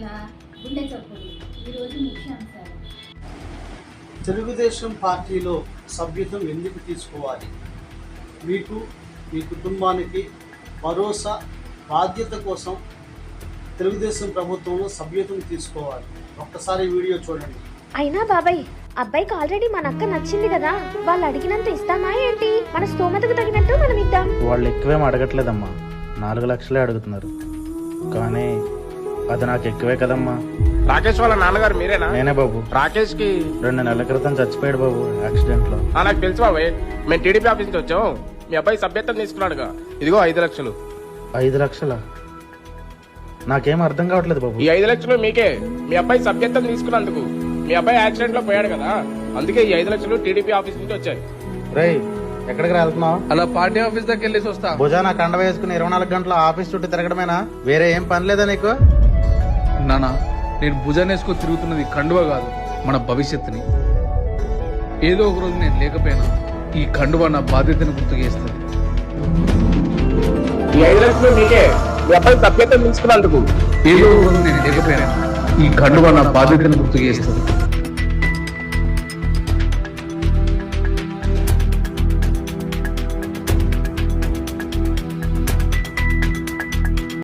సమస్యల, గుండె జబ్బులు ఈరోజు ముఖ్యాంశాలు. తెలుగుదేశం పార్టీలో సభ్యత్వం ఎందుకు తీసుకోవాలి? మీకు, మీ కుటుంబానికి భరోసా, బాధ్యత కోసం తెలుగుదేశం ప్రభుత్వంలో సభ్యత్వం తీసుకోవాలి. ఒక్కసారి వీడియో చూడండి. అయినా బాబాయ్, అబ్బాయికి ఆల్రెడీ మన అక్క నచ్చింది కదా, వాళ్ళు అడిగినంత ఇస్తామా ఏంటి? మన స్తోమతకు తగినట్టు మనం ఇద్దాం. వాళ్ళు ఎక్కువేం అడగట్లేదమ్మా, 4 లక్షలే అడుగుతున్నారు. కానీ అది నాకు ఎక్కువే కదమ్మా. రాకేష్ వాళ్ళ నాన్నగారు మీరేనా? నేనే బాబు. రాకేష్ కి 2 నెలల క్రితం చచ్చిపోయాడు బాబు, యాక్సిడెంట్ లో. నాకు తెలుసు బాబాయ్, మేము టీడీపీ ఆఫీస్ నుంచి వచ్చాం. మీ అబ్బాయి సభ్యత్వం తీసుకున్నాడుగా, ఇదిగో 5 లక్షలు. 5 లక్షలా? నాకేం అర్థం కావట్లేదు బాబు. ఈ 5 లక్షలు మీకే. మీ అబ్బాయి సభ్యత్వం తీసుకున్నందుకు. మీ అబ్బాయి యాక్సిడెంట్ లో పోయాడు కదా, అందుకే ఈ 5 లక్షలు టీడీపీ ఆఫీస్ నుంచి వచ్చాయి. రేయ్, ఎక్కడికి వెళ్తున్నావు? అలా పార్టీ ఆఫీస్ దగ్గర వెళ్ళేసి వస్తా. భుజాన కండ వేసుకుని 24 గంటల ఆఫీస్ చుట్టూ తిరగడమేనా? వేరే ఏం పని లేదా నీకు? నానా, నేను భుజాన్ని వేసుకొని తిరుగుతున్నది కండువ కాదు, మన భవిష్యత్తుని. ఏదో ఒక రోజు నేను లేకపోయినా ఈ కండువ నా బాధ్యతను గుర్తు చేస్తుంది. ఈ 5 లక్షలు మీకే. మీ అబ్బాయి సభ్యత్వం తీసుకున్నందుకు. ఏదో ఒక రోజు నేను లేకపోయినా ఈ కండువ నా బాధ్యతను గుర్తు చేస్తుంది.